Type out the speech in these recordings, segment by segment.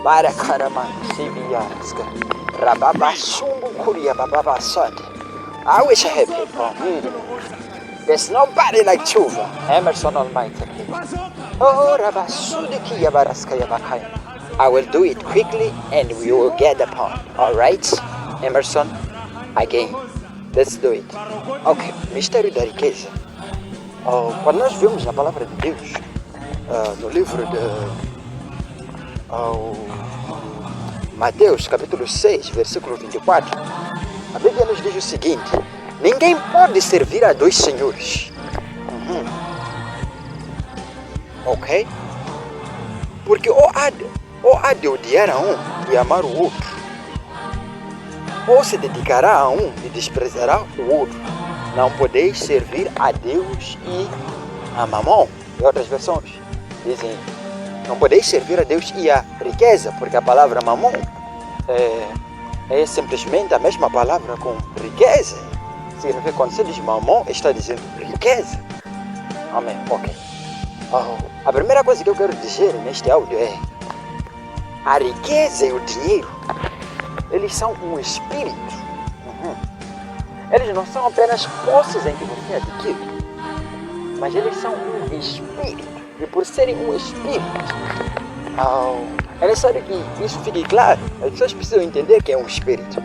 Para Karaman, Sibiaska, Rababasumbu Kuria Baba Sunday. I wish I had people. There's nobody like Chuva, Emerson Almighty. Oh, Rabasudiki Yabaraska Yabakaya. I will do it quickly and we will get the point. Alright, Emerson, again. Let's do it. Ok, mistério da riqueza. Quando nós vemos na palavra de Deus, no livro de Mateus, capítulo 6, versículo 24, a Bíblia nos diz o seguinte: ninguém pode servir a dois senhores. Ok? Porque ou há de odiar a um e amar o outro, ou se dedicará a um e desprezará o outro. Não podeis servir a Deus e a Mamon. Em outras versões dizem: não podeis servir a Deus e a riqueza, porque a palavra Mamon é simplesmente a mesma palavra com riqueza. Significa, quando você diz Mamon, está dizendo riqueza. Amém. Ok. A primeira coisa que eu quero dizer neste áudio é: a riqueza e o dinheiro, eles são um espírito. Eles não são apenas posses em que você adquire, mas eles são um espírito. E por serem um espírito, é necessário que isso fique claro. As pessoas precisam entender que é um espírito.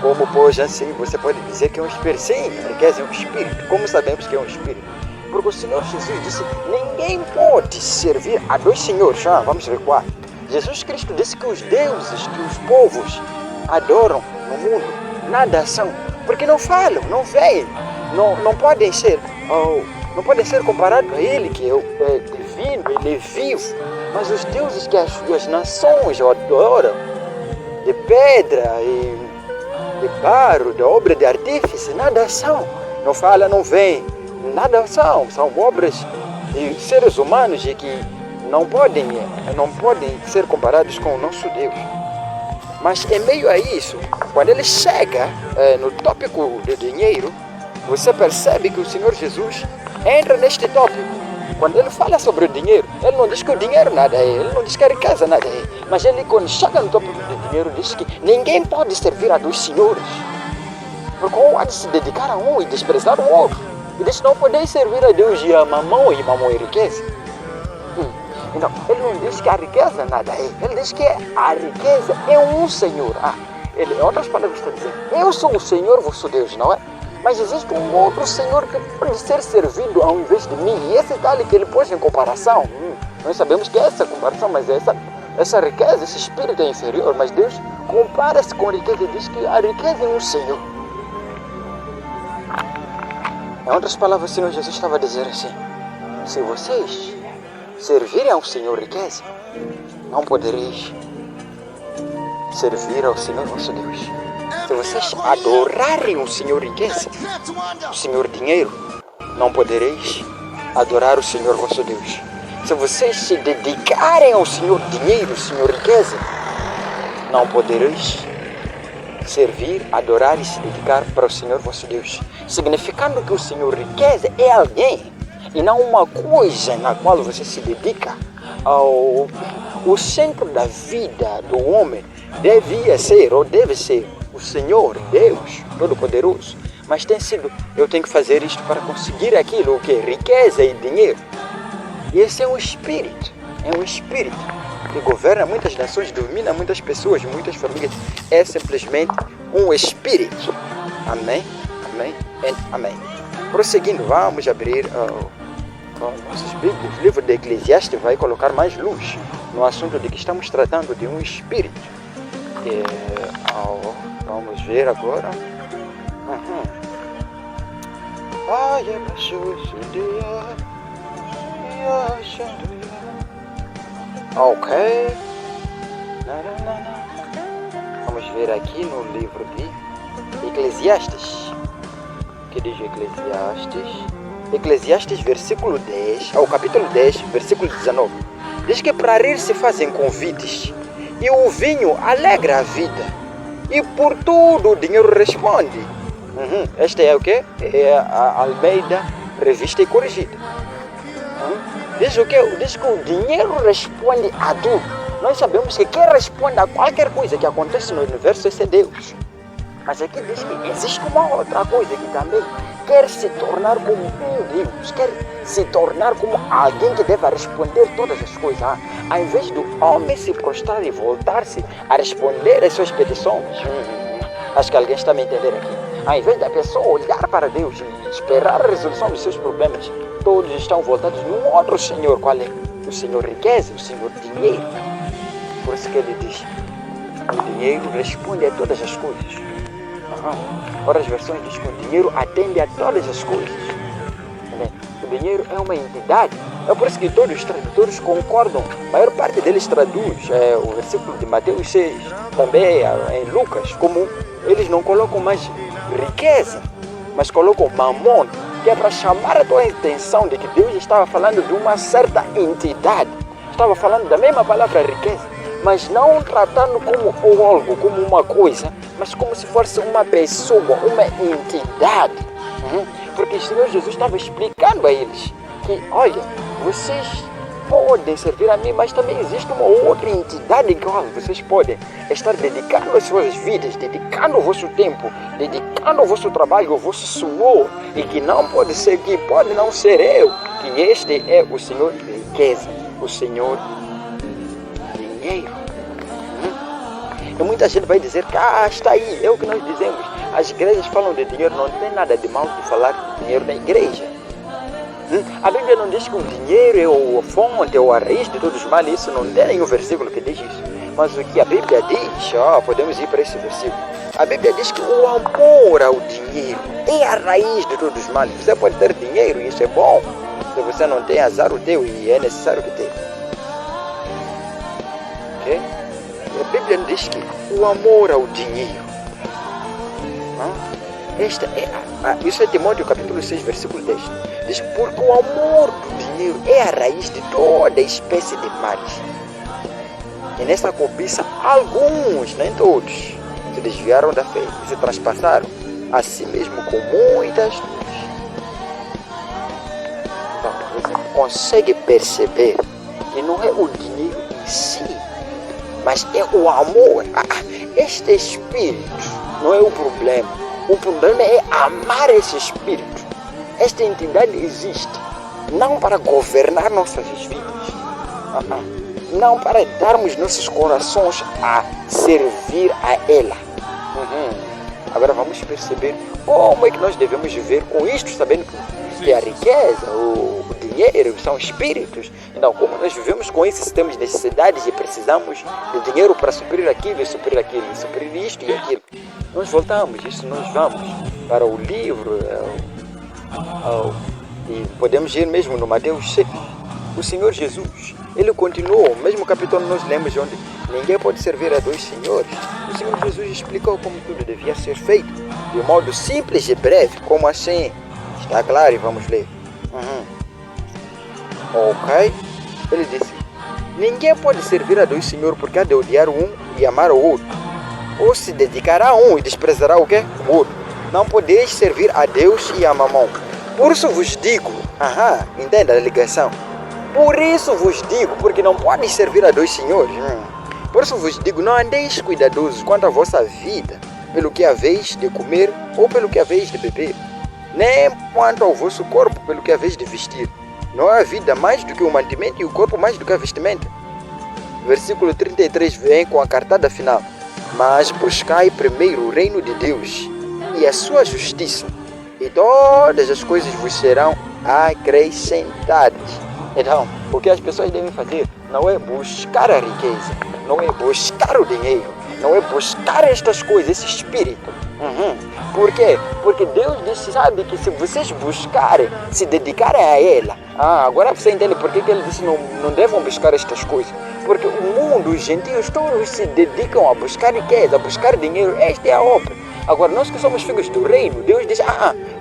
Como, pois, assim, você pode dizer que é um espírito? Sim, a riqueza é um espírito. Como sabemos que é um espírito? Porque o Senhor Jesus disse: ninguém pode servir a dois senhores. Vamos recuar. Jesus Cristo disse que os deuses, que os povos adoram no mundo, nada são. Porque não falam, não veem, não podem ser comparados a Ele, que é divino, Ele é vivo. Mas os deuses que as nações adoram, de pedra e de barro, de obra de artífice, nada são. Não falam, não veem, nada são. São obras de seres humanos e que não podem ser comparados com o nosso Deus. Mas em meio a isso, quando ele chega no tópico do dinheiro, você percebe que o Senhor Jesus entra neste tópico. Quando ele fala sobre o dinheiro, ele não diz que o dinheiro nada é, ele não diz que a riqueza nada é. Mas ele, quando chega no tópico do dinheiro, diz que ninguém pode servir a dois senhores. Porque um há de se dedicar a um e desprezar o outro. E diz: não podeis servir a Deus e a Mamon é riqueza. Então, ele não diz que a riqueza nada é. Ele diz que a riqueza é um Senhor. Ele, em outras palavras, está dizendo: eu sou o Senhor vosso Deus, não é? Mas existe um outro Senhor que pode ser servido ao invés de mim. E esse tal que ele pôs em comparação. Nós sabemos que é essa comparação, mas essa riqueza, esse espírito é inferior. Mas Deus compara-se com a riqueza e diz que a riqueza é um Senhor. Em outras palavras, o Senhor Jesus estava a dizer assim: se vocês servirem ao Senhor riqueza, não podereis servir ao Senhor vosso Deus. Se vocês adorarem o Senhor riqueza, o Senhor dinheiro, não podereis adorar o Senhor vosso Deus. Se vocês se dedicarem ao Senhor dinheiro, o Senhor riqueza, não podereis servir, adorar e se dedicar para o Senhor vosso Deus. Significando que o Senhor riqueza é alguém e não uma coisa na qual você se dedica. O centro da vida do homem devia ser, ou deve ser, o Senhor, Deus Todo-Poderoso. Mas tem sido: eu tenho que fazer isto para conseguir aquilo, o que? Riqueza e dinheiro. E esse é um espírito que governa muitas nações, domina muitas pessoas, muitas famílias. É simplesmente um espírito. Amém? Amém? Amém. Prosseguindo, vamos abrir nossas Bíblias. O livro de Eclesiastes vai colocar mais luz no assunto de que estamos tratando de um espírito. Vamos ver agora. Ok. Vamos ver aqui no livro de Eclesiastes. O que diz Eclesiastes? Eclesiastes, versículo 10, capítulo 10, versículo 19. Diz que para rir se fazem convites, e o vinho alegra a vida, e por tudo o dinheiro responde. Esta é o quê? É a Almeida Revista e Corrigida. Diz o quê? Diz que o dinheiro responde a tudo. Nós sabemos que quem responde a qualquer coisa que acontece no universo é Deus. Mas aqui diz que existe uma outra coisa que também quer se tornar como um Deus, quer se tornar como alguém que deve responder todas as coisas. Ao invés do homem se prostrar e voltar-se a responder às suas petições. Acho que alguém está me entendendo aqui. Ao invés da pessoa olhar para Deus e esperar a resolução dos seus problemas, todos estão voltados num outro Senhor. Qual é? O Senhor riqueza, o Senhor dinheiro. Por isso que ele diz, o dinheiro responde a todas as coisas. Outras versões dizem que o dinheiro atende a todas as coisas. O dinheiro é uma entidade. É por isso que todos os tradutores concordam. A maior parte deles traduz o versículo de Mateus 6, também em Lucas, como eles não colocam mais riqueza, mas colocam mamon, que é para chamar a tua atenção de que Deus estava falando de uma certa entidade. Estava falando da mesma palavra riqueza, mas não tratando como algo, como uma coisa, mas como se fosse uma pessoa, uma entidade. Porque o Senhor Jesus estava explicando a eles que, olha, vocês podem servir a mim, mas também existe uma outra entidade em que vocês podem estar dedicando as suas vidas, dedicando o vosso tempo, dedicando o vosso trabalho, o vosso suor, e que não pode ser, que pode não ser eu, que este é o Senhor riqueza, o Senhor dinheiro. E muita gente vai dizer que está aí, é o que nós dizemos. As igrejas falam de dinheiro, não tem nada de mal de falar de dinheiro na igreja. A Bíblia não diz que o dinheiro é a fonte, é a raiz de todos os males, isso não tem nenhum versículo que diz isso. Mas o que a Bíblia diz, podemos ir para esse versículo. A Bíblia diz que o amor ao dinheiro é a raiz de todos os males. Você pode ter dinheiro e isso é bom. Se você não tem, azar o teu e é necessário que tenha. Ok? A Bíblia diz que o amor ao dinheiro. Isso é Timóteo capítulo 6, versículo 10. Diz, porque o amor do dinheiro é a raiz de toda espécie de males. E nessa cobiça, alguns, nem todos, se desviaram da fé e se transpassaram a si mesmo com muitas dores. Então, você consegue perceber que não é o dinheiro em si, mas é o amor. Este espírito não é o problema. O problema é amar esse espírito. Esta entidade existe não para governar nossas vidas, não para darmos nossos corações a servir a ela. Agora vamos perceber como é que nós devemos viver com isto, sabendo que a riqueza, o dinheiro são espíritos. Então, como nós vivemos com isso, se temos necessidades e precisamos de dinheiro para suprir aquilo, suprir isto e aquilo, nós voltamos, nós vamos para o livro, e podemos ir mesmo no Mateus 6. O Senhor Jesus, ele continuou, mesmo capítulo nós lemos onde ninguém pode servir a dois senhores. O Senhor Jesus explicou como tudo devia ser feito, de modo simples e breve. Como assim? Está claro, e vamos ler. Ok? Ele disse, ninguém pode servir a dois senhores, porque há de odiar um e amar o outro, ou se dedicará a um e desprezará o quê? O outro. Não podeis servir a Deus e a Mamão. Por isso vos digo, entenda a ligação. Por isso vos digo, porque não podem servir a dois senhores. Por isso vos digo, não andeis cuidadosos quanto à vossa vida, pelo que haveis de comer ou pelo que haveis de beber, nem quanto ao vosso corpo, pelo que haveis de vestir. Não há vida mais do que o mantimento e o corpo mais do que a vestimenta. Versículo 33 vem com a cartada final. Mas buscai primeiro o reino de Deus e a sua justiça, e todas as coisas vos serão acrescentadas. Então, o que as pessoas devem fazer não é buscar a riqueza, não é buscar o dinheiro, não é buscar estas coisas, esse espírito. Por quê? Porque Deus disse, sabe, que se vocês buscarem, se dedicarem a ela, agora você entende por que ele disse não devam buscar estas coisas. Porque o mundo, os gentios, todos se dedicam a buscar riqueza, a buscar dinheiro. Esta é a obra. Agora, nós que somos filhos do reino, Deus diz,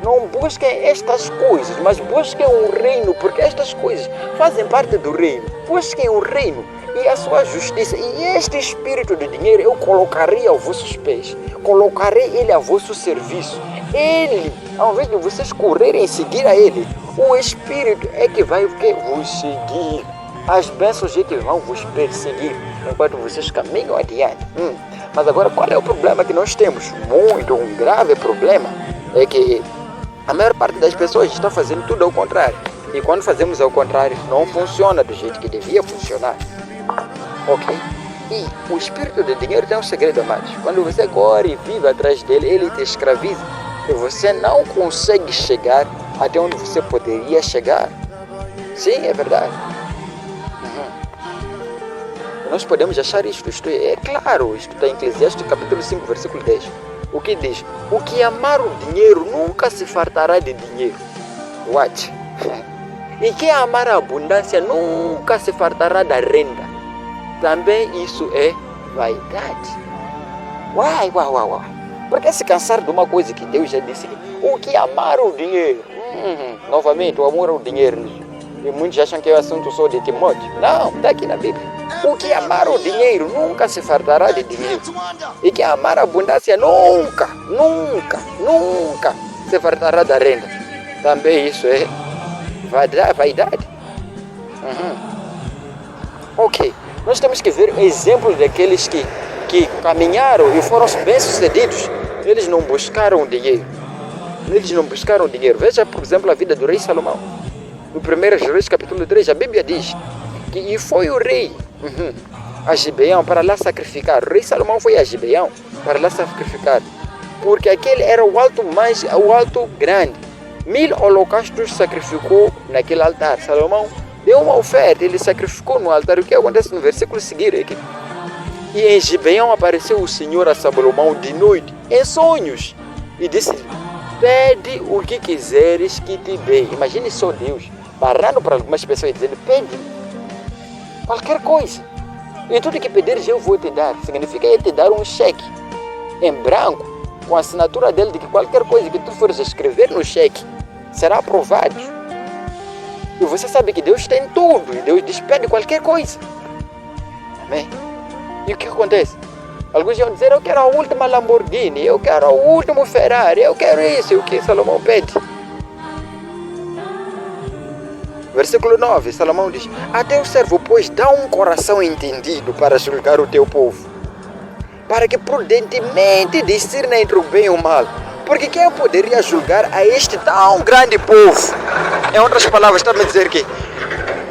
não busquem estas coisas, mas busquem o reino, porque estas coisas fazem parte do reino. Busquem o reino e a sua justiça. E este espírito de dinheiro eu colocarei aos vossos pés. Colocarei ele a vosso serviço. Ele, ao invés de vocês correrem e seguir a ele, o espírito é que vai vos seguir. As bênçãos é que vão vos perseguir. enquanto vocês caminham adiante. Mas agora, qual é o problema que nós temos? Um grave problema é que a maior parte das pessoas está fazendo tudo ao contrário. E quando fazemos ao contrário, não funciona do jeito que devia funcionar. Ok? E o espírito de dinheiro tem um segredo, amados. Quando você corre e vive atrás dele, ele te escraviza. E você não consegue chegar até onde você poderia chegar. Sim, é verdade. Nós podemos achar isto é claro, isto está em Eclesiastes capítulo 5, versículo 10. O que diz? O que amar o dinheiro nunca se fartará de dinheiro. What? E quem amar a abundância nunca se fartará da renda. Também isso é vaidade. Uai. Por que se cansar de uma coisa que Deus já disse? O que amar o dinheiro? Novamente, o amor ao dinheiro. E muitos acham que é o assunto só de Timóteo. Não, está aqui na Bíblia. O que amar o dinheiro nunca se fartará de dinheiro. E que amar a abundância nunca se fartará da renda. Também isso é vaidade. Ok, nós temos que ver exemplos daqueles que caminharam e foram bem-sucedidos. Eles não buscaram dinheiro. Veja, por exemplo, a vida do rei Salomão. No 1 Reis capítulo 3, a Bíblia diz que e foi o rei a Gibeão para lá sacrificar. O rei Salomão foi a Gibeão para lá sacrificar, porque aquele era o alto grande. 1000 holocaustos sacrificou naquele altar. Salomão deu uma oferta, ele sacrificou no altar. O que acontece no versículo seguinte? E em Gibeão apareceu o Senhor a Salomão de noite, em sonhos, e disse: pede o que quiseres que te dê. Imagine só Deus parando para algumas pessoas dizendo: pede qualquer coisa, e tudo que pedires eu vou te dar. Significa ele te dar um cheque em branco com a assinatura dele, de que qualquer coisa que tu fores escrever no cheque será aprovado. E você sabe que Deus tem tudo, e Deus diz: pede qualquer coisa. Amém? E o que acontece? Alguns iam dizer: eu quero a última Lamborghini, eu quero o último Ferrari, eu quero isso. E o que Salomão pede? Versículo 9, Salomão diz: a teu servo, pois, dá um coração entendido para julgar o teu povo, para que prudentemente discirna entre o bem e o mal. Porque quem poderia julgar a este tão grande povo? Em outras palavras, está a me dizer que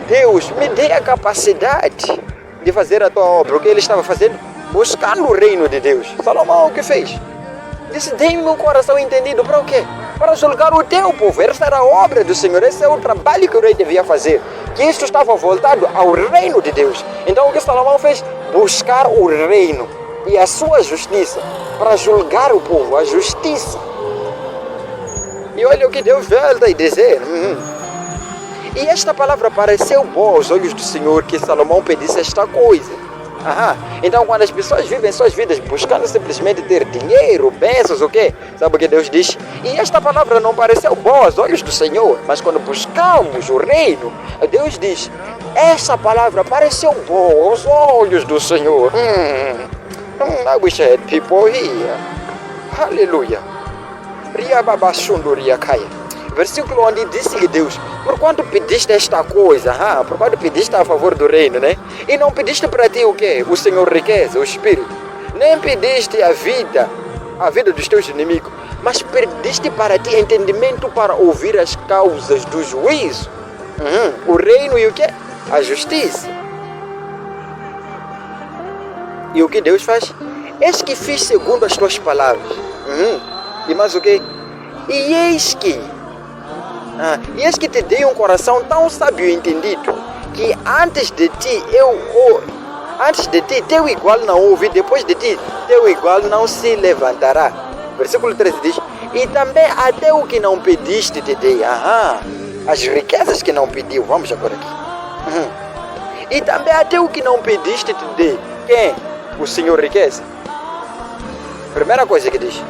Deus me dê a capacidade de fazer a tua obra. O que ele estava fazendo? Buscando o reino de Deus. Salomão o que fez? Disse: dê-me um coração entendido. Para o quê? Para julgar o teu povo. Essa era a obra do Senhor. Esse é o trabalho que o rei devia fazer. Que isto estava voltado ao reino de Deus. Então o que Salomão fez? Buscar o reino e a sua justiça, para julgar o povo, a justiça. E olha o que Deus volta a dizer. E esta palavra pareceu boa aos olhos do Senhor, que Salomão pedisse esta coisa. Então quando as pessoas vivem suas vidas buscando simplesmente ter dinheiro, bênçãos, o quê? Sabe o que Deus diz? E esta palavra não pareceu boa aos olhos do Senhor, mas quando buscamos o reino, Deus diz: essa palavra pareceu boa aos olhos do Senhor. I wish I had people here. Aleluia. Versículo onde disse-lhe Deus: por quanto pediste esta coisa, por quanto pediste a favor do reino, né? E não pediste para ti o quê? O Senhor riqueza, o Espírito. Nem pediste a vida dos teus inimigos, mas pediste para ti entendimento para ouvir as causas do juízo. O reino e o quê? A justiça. E o que Deus faz? Eis que fiz segundo as tuas palavras. E mais o quê? E eis que te dei um coração tão sábio e entendido, que antes de ti teu igual não houve, depois de ti teu igual não se levantará. Versículo 13 diz: e também até o que não pediste te dei. As riquezas que não pediu. Vamos agora aqui. E também até o que não pediste te dei. Quem? O Senhor riqueza. Primeira coisa que diz: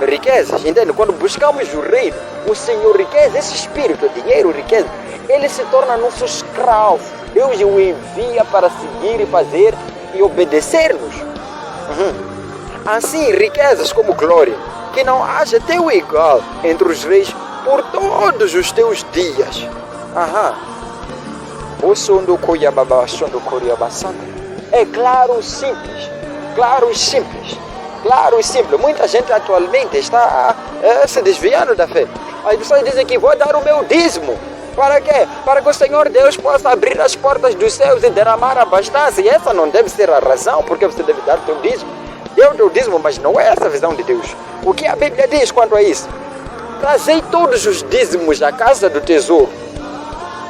riquezas, entende? Quando buscamos o reino, o Senhor riqueza, esse espírito, dinheiro, riqueza, ele se torna nosso escravo. Deus o envia para seguir e fazer e obedecer-nos. Assim, riquezas como glória, que não haja teu igual entre os reis por todos os teus dias. É claro, simples. Claro e simples. Claro e simples. Muita gente atualmente está se desviando da fé. As pessoas dizem que vou dar o meu dízimo. Para quê? Para que o Senhor Deus possa abrir as portas dos céus e derramar a abastança. E essa não deve ser a razão porque você deve dar o teu dízimo. Dê o teu dízimo, mas não é essa a visão de Deus. O que a Bíblia diz quanto a isso? Trazei todos os dízimos à casa do tesouro.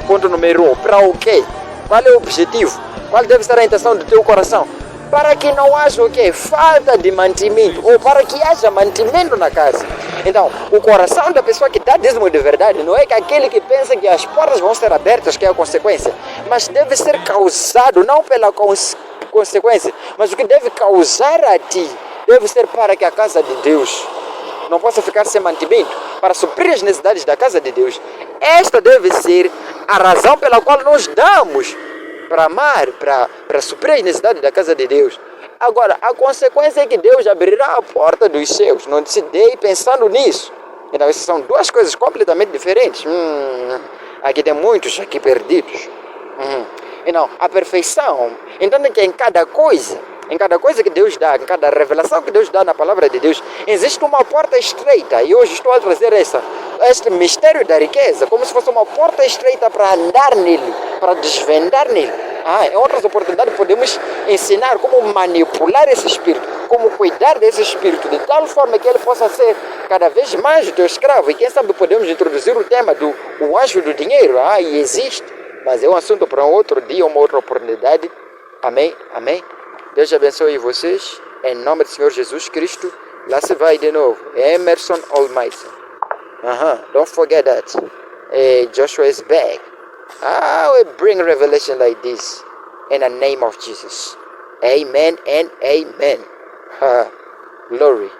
Ponto número 1. Para o quê? Qual é o objetivo? Qual deve ser a intenção do teu coração? Para que não haja o quê? Falta de mantimento. Ou para que haja mantimento na casa. Então, o coração da pessoa que dá dízimo de verdade não é que aquele que pensa que as portas vão ser abertas, que é a consequência. Mas deve ser causado, não pela consequência, mas o que deve causar a ti, deve ser para que a casa de Deus não possa ficar sem mantimento, para suprir as necessidades da casa de Deus. Esta deve ser a razão pela qual nós damos para amar, para suprir as necessidades da casa de Deus. Agora, a consequência é que Deus abrirá a porta dos céus. Não se dê pensando nisso. Então, essas são duas coisas completamente diferentes. Aqui tem muitos aqui perdidos. Então, a perfeição, entendem que em cada coisa que Deus dá, em cada revelação que Deus dá na palavra de Deus, existe uma porta estreita. E hoje estou a trazer este mistério da riqueza, como se fosse uma porta estreita para andar nele, para desvendar nele. Em outras oportunidades podemos ensinar como manipular esse espírito, como cuidar desse espírito, de tal forma que ele possa ser cada vez mais o teu escravo. E quem sabe podemos introduzir o tema do o anjo do dinheiro. E existe, mas é um assunto para um outro dia, uma outra oportunidade. Amém? Amém? Deus abençoe vocês, em nome do Senhor Jesus Cristo. Lá se vai de novo, Emerson Almighty. Don't forget that. Joshua is back. We bring revelation like this in the name of Jesus. Amen and amen. Glory.